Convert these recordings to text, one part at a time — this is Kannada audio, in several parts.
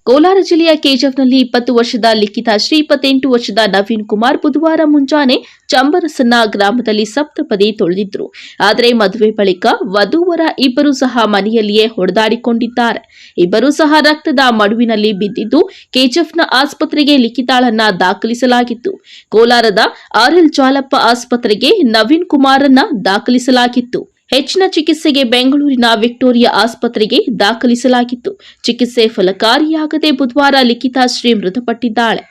ಕೋಲಾರ ಜಿಲ್ಲೆಯ ಕೆಜಿಎಫ್ನಲ್ಲಿ 20 ವರ್ಷದ ಲಿಖಿತ ಶ್ರೀ 28 ವರ್ಷದ ನವೀನ್ ಕುಮಾರ್ ಬುಧವಾರ ಮುಂಜಾನೆ ಚಂಬರಸನ್ನ ಗ್ರಾಮದಲ್ಲಿ ಸಪ್ತಪದಿ ತೊಳೆದಿದ್ರು. ಆದರೆ ಮದುವೆ ಬಳಿಕ ವಧೂವರ ಇಬ್ಬರು ಸಹ ಮನೆಯಲ್ಲಿಯೇ ಹೊಡೆದಾಡಿಕೊಂಡಿದ್ದಾರೆ. ಇಬ್ಬರೂ ಸಹ ರಕ್ತದ ಮಡುವಿನಲ್ಲಿ ಬಿದ್ದಿದ್ದು ಕೆಜಿಎಫ್ನ ಆಸ್ಪತ್ರೆಗೆ ಲಿಖಿತಾಳನ್ನ ದಾಖಲಿಸಲಾಗಿತ್ತು. ಕೋಲಾರದ ಆರ್ಎಲ್ ಜಾಲಪ್ಪ ಆಸ್ಪತ್ರೆಗೆ ನವೀನ್ ಕುಮಾರನ್ನ ದಾಖಲಿಸಲಾಗಿತ್ತು. ಹೆಚ್ಚಿನ ಚಿಕಿತ್ಸೆಗೆ ಬೆಂಗಳೂರಿನ ವಿಕ್ಟೋರಿಯಾ ಆಸ್ಪತ್ರೆಗೆ ದಾಖಲಿಸಲಾಗಿತ್ತು. ಚಿಕಿತ್ಸೆ ಫಲಕಾರಿಯಾಗದೆ ಬುಧವಾರ ಲಿಖಿತಾ ಶ್ರೀ ಮೃತಪಟ್ಟಿದ್ದಾಳೆ.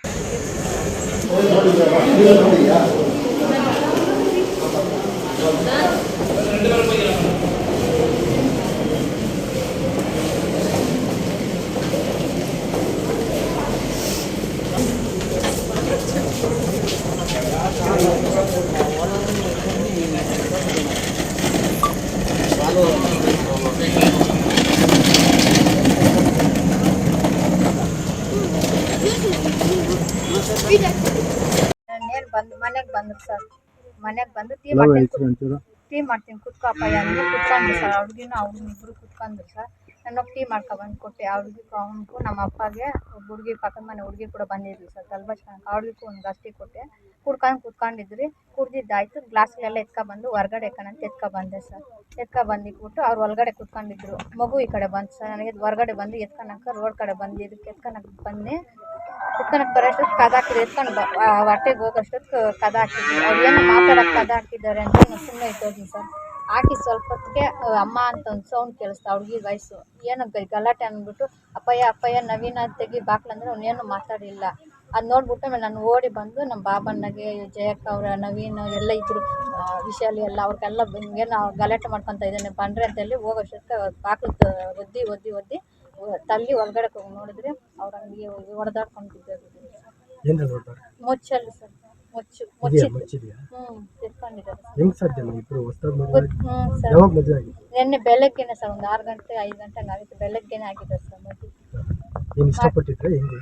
ಮನೆಗೆ ಬಂದ್ರು ಸರ್. ಮನೆಗೆ ಬಂದು ಟೀ ಮಾಡ್ತೀನಿ ಕುತ್ಕೋಪ್ಪಯ್ಯ ಅಂದರೆ ಕುತ್ಕೊಂಡ್ರು ಸರ್. ಅವ್ರಿಗಿನ ಇಬ್ಬರು ಕುತ್ಕೊಂಡ್ರು ಸರ್. ನಾನು ಟೀ ಮಾಡ್ಕೊಬಂದು ಕೊಟ್ಟೆ. ಅವ್ರಿಗೂ ಅವನಿಗೂ ನಮ್ಮ ಅಪ್ಪಗೆ ಹುಡುಗಿ ಪಕ್ಕದ ಮನೆ ಹುಡುಗಿ ಕೂಡ ಬಂದಿದ್ವಿ ಸರ್. ಅವ್ರಿಗೂ ಒಂದು ಗಸ್ಟಿ ಕೊಟ್ಟೆ. ಕುತ್ಕೊಂಡಿದ್ರಿ. ಕುಡ್ದಿದ್ದಾಯ್ತು. ಗ್ಲಾಸ್ಗಳೆಲ್ಲ ಎತ್ಕೊಬಂದು ಹೊರಗಡೆ ಎತ್ಕೊಬಂದೆ ಸರ್. ಎತ್ಕೊಬಂದಿಟ್ಬಿಟ್ಟು ಅವ್ರು ಒಳಗಡೆ ಕುತ್ಕೊಂಡಿದ್ರು. ಮಗು ಈ ಕಡೆ ಬಂತು ಸರ್. ನನಗೆ ಹೊರಗಡೆ ಬಂದು ಎತ್ಕೊಳಕ್ಕೆ ರೋಡ್ ಕಡೆ ಬಂದು ಇದಕ್ಕೆ ಎತ್ಕೊಳಕ್ಕೆ ಬಂದು ಎತ್ಕೊಳಕ್ಕೆ ಬರೋಷ್ಟೊತ್ತು ಕದ ಹಾಕಿದ್ರು. ಎತ್ಕೊಂಡು ಹೊಟ್ಟೆಗೆ ಹೋಗೋಷ್ಟೊತ್ತು ಕದ ಹಾಕಿದ್ರು. ಅವ್ರು ಏನು ಮಾತಾಡೋಕ್ಕೆ ಕದ ಹಾಕಿದ್ದಾರೆ ಅಂತ ನಾನು ಸುಮ್ಮನೆ ಇಟ್ಟೋಗಿ ಸರ್. ಹಾಕಿ ಸ್ವಲ್ಪ ಹೊತ್ತಿಗೆ ಅಮ್ಮ ಅಂತ ಒಂದು ಸೌಂಡ್ ಕೇಳಿಸ್ತು. ಅವ್ರಿಗೆ ವಯಸ್ಸು ಏನೋ ಗಲಾಟೆ ಅಂದ್ಬಿಟ್ಟು ಅಪ್ಪಯ್ಯ ನವೀನ ತೆಗಿ ಬಾಕ್ಲಂದ್ರೆ ಅವನೇನು ಮಾತಾಡಿಲ್ಲ. ಅದು ನೋಡ್ಬಿಟ್ಟು ಆಮೇಲೆ ನಾನು ಓಡಿ ಬಂದು ನಮ್ಮ ಬಾಬಣ್ಣಗೆ ಜಯಕ್ಕ ಅವರ ನವೀನ್ ಎಲ್ಲ ಇದ್ರು ವಿಷಯಲ್ಲಿ ಎಲ್ಲ ಅವ್ರಿಗೆಲ್ಲ ಹಿಂಗೇನು ಗಲಾಟೆ ಮಾಡ್ಕೊತ ಇದ್ದಾನೆ ಬಂದ್ರೆ ಅಂತೇಳಿ ಹೋಗೋಷ್ಟಕ್ಕೆ ಬಾಕ್ಲು ಒದ್ದಿ ತಲ್ಲಿ ಒಳಗಡೆ ಹೋಗಿ ನೋಡಿದ್ರೆ ಅವ್ರು ಹಂಗೆ ಹೊಡೆದಾಡ್ಕೊಂಡಿದ್ದಾರೆ. ಮುಚ್ಚಲ್ಲಿ ಸರ್. ನಿನ್ನೆ ಬೆಳಗ್ಗೆನೆ ಸರ್ ಒಂದು 6 ಗಂಟೆ 5 ಗಂಟೆಗೆ ಆಗಿತ್ತು. ಬೆಳಗ್ಗೆನೆ ಆಗಿದೆ ಸರ್ ಮದುವೆ.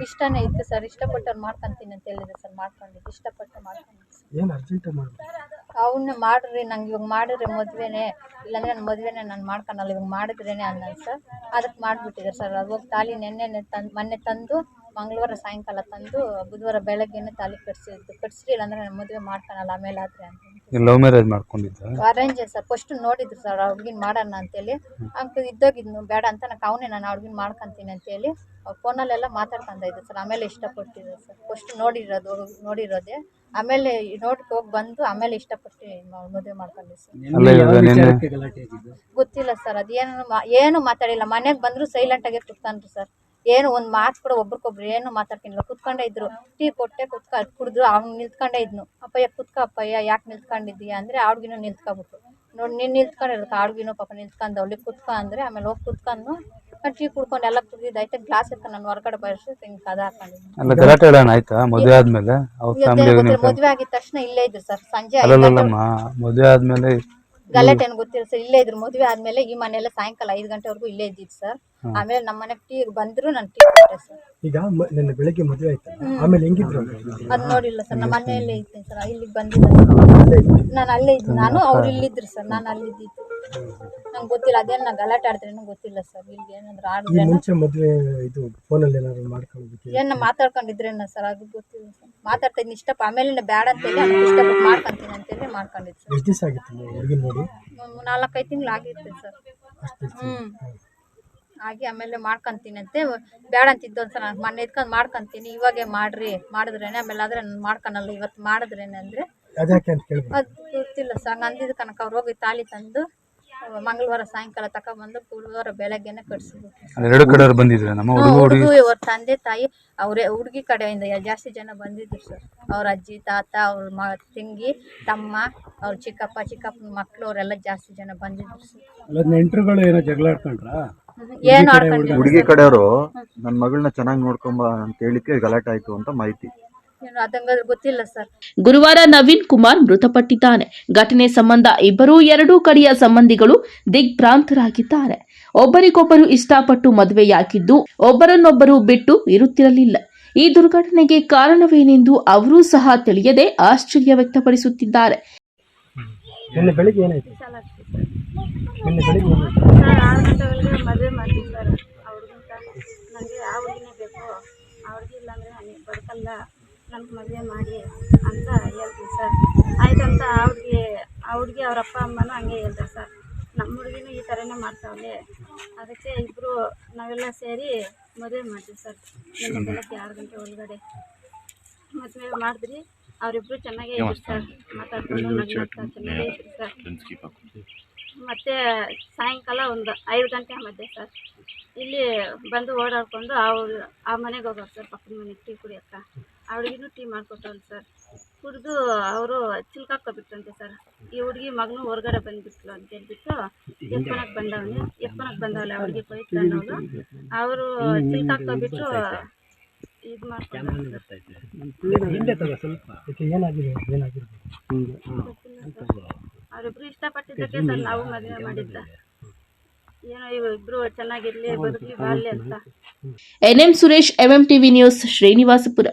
ಇಷ್ಟನೇ ಇತ್ತು ಸರ್. ಇಷ್ಟಪಟ್ಟವ್ರು ಮಾಡ್ಕೊಂತೀನಿ ಅಂತ ಹೇಳಿದ್ರು ಸರ್. ಮಾಡ್ಕೊಂಡಿದ್ದು ಇಷ್ಟಪಟ್ಟು ಮಾಡ್ಕೊಂಡಿದ್ದು. ಅವನ್ನ ಮಾಡ್ರಿ ನಂಗೆ ಇವಾಗ ಮಾಡಿದ್ರೆ ಮದುವೆನೇ, ಇಲ್ಲಾಂದ್ರೆ ನನ್ನ ಮದುವೆನೇ ನಾನು ಮಾಡ್ಕೊಳಲ್ಲ, ಇವಾಗ ಮಾಡಿದ್ರೇನೆ ಅನ್ನೋದು ಸರ್. ಅದಕ್ಕೆ ಮಾಡಿಬಿಟ್ಟಿದ್ದಾರೆ ಸರ್. ಅದು ಹೋಗಿ ತಾಲಿ ಮೊನ್ನೆ ತಂದು ಮಂಗಳವಾರ ಸಾಯಂಕಾಲ ತಂದು ಬುಧವಾರ ಬೆಳಗ್ಗೆನೆ ತಾಲಿ ಕಟ್ಸ್ರಿ ಇಲ್ಲಾಂದ್ರೆ ನಾನು ಮದುವೆ ಮಾಡ್ಕೊಳಲ್ಲ ಆಮೇಲೆ ಆದ್ರೆ ಅಂತ. ಲವ್ ಮ್ಯಾರೇಜ್ ಮಾಡ್ಕೊಂಡಿದ್ದ ಅರೇಂಜ್ ಸರ್. ಫಸ್ಟ್ ನೋಡಿದ್ರು ಸರ್ ಹುಡುಗಿನ ಮಾಡೋಣ ಅಂತೇಳಿ. ಅಂಕ ಇದ್ದೋಗಿದ್ನು ಬೇಡ ಅಂತ ನಾನು ಹುಡುಗಿನ ಮಾಡ್ಕೊತೀನಿ ಅಂತೇಳಿ ಅವ್ರು ಫೋನಲ್ಲೆಲ್ಲ ಮಾತಾಡ್ಕೊಂತ ಇದ್ರು ಸರ್. ಆಮೇಲೆ ಇಷ್ಟಪಟ್ಟಿದ್ರು ಸರ್. ಫಸ್ಟ್ ನೋಡಿರೋದೆ ಆಮೇಲೆ ನೋಡಕ್ಕೆ ಹೋಗಿ ಬಂದು ಆಮೇಲೆ ಇಷ್ಟಪಟ್ಟು ಮದುವೆ ಮಾಡ್ಕೊಂಡ್ವಿ ಸರ್. ಗೊತ್ತಿಲ್ಲ ಸರ್. ಏನು ಮಾತಾಡಿಲ್ಲ. ಮನೆಗೆ ಬಂದ್ರು ಸೈಲೆಂಟಾಗೆ ಕುತ್ಕೊಂಡ್ರು ಸರ್. ಏನು ಒಂದು ಮಾತು ಕೂಡ ಒಬ್ರಿಗೊಬ್ರು ಏನು ಮಾತಾಡ್ಕೊಂಡಿಲ್ಲ. ಕುತ್ಕೊಂಡೇ ಇದ್ರು. ಟೀ ಕೊಟ್ಟೆ ಕುಡಿದ್ರು. ಅವ್ನು ನಿಂತ್ಕೊಂಡೇ ಇದ್ನು. ಅಪ್ಪಯ್ಯ ಯಾಕೆ ನಿಂತ್ಕೊಂಡಿದ್ದೀಯ ಅಂದರೆ ಅವ್ರಿಗಿನೂ ನಿಂತ್ಕೊಬಿಟ್ಟು ನೋಡಿ ನೀನು ನಿಂತ್ಕೊಂಡಿರೋದು ಅವ್ರಿಗಿನೂ ಪಾಪ ನಿಂತ್ಕೊಂಡವಳಿ ಕುತ್ಕೊ ಅಂದರೆ ಆಮೇಲೆ ಹೋಗಿ ಕುತ್ಕೊಂಡು ಟೀ ಕುಡ್ಕೊಂಡು ಎಲ್ಲ ಕುಡಿದಾಯ್ತು. ಗ್ಲಾಸ್ ಎತ್ಕೊಂಡು ನಾನು ಹೊರಗಡೆ ಬರೋಷ್ಟು ಹಿಂಗೆ ಕದ ಹಾಕೊಂಡಿದ್ದೀನಿ. ಮದುವೆ ಆದ್ಮೇಲೆ ಮದುವೆ ಆಗಿದ ತಕ್ಷಣ ಇಲ್ಲೇ ಇದ್ರು ಸರ್. ಸಂಜೆ ಮದುವೆ ಆದ್ಮೇಲೆ ಗಲಾಟೆ ಏನು ಗೊತ್ತಿಲ್ಲ ಸರ್. ಇಲ್ಲೇ ಇದ್ರು. ಮದುವೆ ಆದ್ಮೇಲೆ ಈ ಮನೆಯಲ್ಲ ಸಾಯಂಕಾಲ 5 ಗಂಟೆವರೆಗೂ ಇಲ್ಲೇ ಇದ್ದಿದ್ದು ಸರ್. ಆಮೇಲೆ ನಮ್ಮ ಮನೆಗೆ ಟೀ ಬಂದ್ರು ನಾನು ಟೀ ಕೊಟ್ಟೆ ಸರ್. ಈಗ ನನ್ನ ಬೆಳಗ್ಗೆ ಮದುವೆ ಆಯ್ತು. ಆಮೇಲೆ ಹೆಂಗಿದ್ರು ಅದು ನೋಡಿಲ್ಲ ಸರ್. ನಮ್ಮ ಮನೆಯಲ್ಲೇ ಇದ್ದೀನಿ ಸರ್. ಇಲ್ಲಿಗೆ ಬಂದಿಲ್ಲ. ನಾನು ಅಲ್ಲೇ ಇದ್ದು. ನಾನು ಅವ್ರು ಇಲ್ಲಿದ್ರು ಸರ್. ನಾನು ಅಲ್ಲಿದ್ದಿತ್ತು. ನಂಗೆ ಗೊತ್ತಿಲ್ಲ. ಅದೇನು ನಾನು ಗಲಾಟೆ ಆಡಿದ್ರೇನು ಗೊತ್ತಿಲ್ಲ ಸರ್. ಇಲ್ಲಿ ಏನಾದ್ರು ಆಡಿದ್ರೆ ಮುಂಚೆ ಮದುವೆ ಇದು ಫೋನಲ್ಲಿ ಏನಾದ್ರು ಮಾಡ್ಕೊಳ್ಳೋದಕ್ಕೆ ಏನು ಮಾತಾಡ್ಕೊಂಡಿದ್ರೇನ ಸರ್. ಅದು ಗೊತ್ತಿಲ್ಲ ಸರ್. ಮಾತಾಡ್ತಾ ಇದ್ದೀನಿ ಇಷ್ಟಪ್ಪ. ಆಮೇಲೆ ಬೇಡ ಅಂತೇಳಿ ಅವ್ನು ಇಷ್ಟಪಟ್ಟು ಮಾಡ್ಕೊತೀನಿ ಅಂತೇಳಿ ಮಾಡ್ಕೊಂಡಿದ್ದು ಸರ್. ಎಷ್ಟು ದಿವಸ ಆಗಿತ್ತು ಹುಡುಗಿನ ನೋಡಿ? 4-5 ತಿಂಗಳು ಆಗಿತ್ತು ಸರ್. ಆಗಿ ಆಮೇಲೆ ಮಾಡ್ಕೊತೀನಿ ಅಂತೆ ಬೇಡ ಅಂತಿದ್ದು ಒಂದು ಸಲ ಮೊನ್ನೆ ಇದ್ಕೊಂಡು ಮಾಡ್ಕೊತೀನಿ ಇವಾಗೆ ಮಾಡಿದ್ರೇನೆ ಆಮೇಲೆ ಆದರೆ ನಾನು ಮಾಡ್ಕೊಳಲ್ಲ ಇವತ್ತು ಮಾಡಿದ್ರೇನೆ ಅಂದರೆ ಅದು ಗೊತ್ತಿಲ್ಲ ಸರ್. ನಂದಿದ್ದು ಕನಕ ಅವ್ರು ಹೋಗಿ ತಾಲಿ ತಂದು ಮಂಗಳವಾರ ಸಾಯಂಕಾಲ ತಗೊಂಡ್ಬಂದು ಬುಧವಾರ ಬೆಳಗ್ಗೆನೆ ಕಟ್ಸಿದ್ರು. ಅವ್ರ ತಂದೆ ತಾಯಿ ಅವರೇ ಹುಡುಗಿ ಕಡೆಯಿಂದ ಜಾಸ್ತಿ ಜನ ಬಂದಿದ್ರು ಸರ್. ಅವ್ರ ಅಜ್ಜಿ ತಾತ ಅವ್ರ ತಂಗಿ ತಮ್ಮ ಅವ್ರ ಚಿಕ್ಕಪ್ಪನ ಮಕ್ಕಳು ಅವರೆಲ್ಲ ಜಾಸ್ತಿ ಜನ ಬಂದಿದ್ರು ಸರ್. ನೆಂಟರುಗಳು ಏನೋ ಜಗಳ ಆಡ್ಕೊಂಡ್ರಾ? ಏನು ಆಡ್ಕೊಂಡು ಹುಡುಗಿ ಕಡೆಯವರು ನನ್ನ ಮಗಳನ್ನ ಚೆನ್ನಾಗಿ ನೋಡ್ಕೊಂಬ ಅಂತ ಹೇಳಿಕೆ ಗಲಾಟೆ ಆಯ್ತು ಅಂತ ಮಾಹಿತಿ. ಗೊತ್ತಿಲ್ಲ ಸರ್. ಗುರುವಾರ ನವೀನ್ ಕುಮಾರ್ ಮೃತಪಟ್ಟಿದ್ದಾನೆ. ಘಟನೆ ಸಂಬಂಧ ಎರಡೂ ಕಡೆಯ ಸಂಬಂಧಿಗಳು ದಿಗ್ಭ್ರಾಂತರಾಗಿದ್ದಾರೆ. ಒಬ್ಬರಿಗೊಬ್ಬರು ಇಷ್ಟಪಟ್ಟು ಮದುವೆಯಾಗಿದ್ದು ಒಬ್ಬರನ್ನೊಬ್ಬರು ಬಿಟ್ಟು ಇರುತ್ತಿರಲಿಲ್ಲ. ಈ ದುರ್ಘಟನೆಗೆ ಕಾರಣವೇನೆಂದು ಅವರೂ ಸಹ ತಿಳಿಯದೆ ಆಶ್ಚರ್ಯ ವ್ಯಕ್ತಪಡಿಸುತ್ತಿದ್ದಾರೆ. ಮದುವೆ ಮಾಡ್ತೀವಿ ಸರ್. ನನಗೆ ಯಾವ ಹುಡುಗಿನೇ ಬೇಕು ತನಕ ಮದುವೆ ಮಾಡಿ ಅಂತ ಹೇಳ್ತೀವಿ ಸರ್. ಆಯ್ತಂತ ಆ ಹುಡುಗಿ ಅವ್ರ ಅಪ್ಪ ಅಮ್ಮನೂ ಹಂಗೆ ಹೇಳ್ತಾರೆ ಸರ್. ನಮ್ಮ ಹುಡುಗಿನೂ ಈ ಥರನೇ ಮಾಡ್ತಾವಳೆ, ಅದಕ್ಕೆ ಇಬ್ಬರು ನಾವೆಲ್ಲ ಸೇರಿ ಮದುವೆ ಮಾಡ್ತೀವಿ ಸರ್. ನಿನ್ನೆ ಬೆಳಗ್ಗೆ 6 ಗಂಟೆ ಒಳಗಡೆ ಮದುವೆ ಮಾಡಿದ್ರಿ. ಅವರಿಬ್ಬರು ಚೆನ್ನಾಗೇ ಇದ್ರು ಸರ್, ಮಾತಾಡ್ಕೊಂಡು ನಗ್ನಗ್ತಾ ಚೆನ್ನಾಗೇ ಇದ್ರು ಸರ್. ಮತ್ತು ಸಾಯಂಕಾಲ ಒಂದು 5 ಗಂಟೆ ಮಧ್ಯೆ ಸರ್ ಇಲ್ಲಿ ಬಂದು ಓಡಾಡ್ಕೊಂಡು ಆ ಮನೆಗೆ ಹೋಗೋರು ಸರ್, ಪಕ್ಕದ ಮನೆಗೆ ಟೀ ಕುಡಿಯೋಕ್ಕ. ಆ ಹುಡುಗಿನೂ ಟೀ ಮಾಡಿಕೊಟ್ಟವ್ರು ಸರ್. ಕುಡಿದು ಅವರು ಚಿಲ್ಕಾಕ್ಕೊಬಿಟ್ರಂತೆ ಸರ್. ಈ ಹುಡುಗಿ ಮಗನೂ ಹೊರಗಡೆ ಬಂದುಬಿಟ್ಲು ಅಂತ ಹೇಳ್ಬಿಟ್ಟು ಎಪ್ಪನಕ್ಕೆ ಬಂದವಳೆ ಆ ಹುಡುಗಿ ಕೊಯ್ತು ಅನ್ನೋದು. ಅವರು ಚಿಲ್ಕಾಕ್ಕೊಬಿಟ್ಟು ಇದು ಮಾಡ್ಕೊಂಡು ಅವರಿಬ್ರು ಇಷ್ಟಪಟ್ಟಿದ್ದಕ್ಕೆ ಸರ್ ನಾವು ಮದುವೆ ಮಾಡಿದ್ದ. ಏನೋ ಇಬ್ರು ಚೆನ್ನಾಗಿರ್ಲಿ, ಬದುಕಲಿ, ಬಾಳ್ಲಿ ಅಂತ. NM Suresh, MMTV news, Srinivaspur.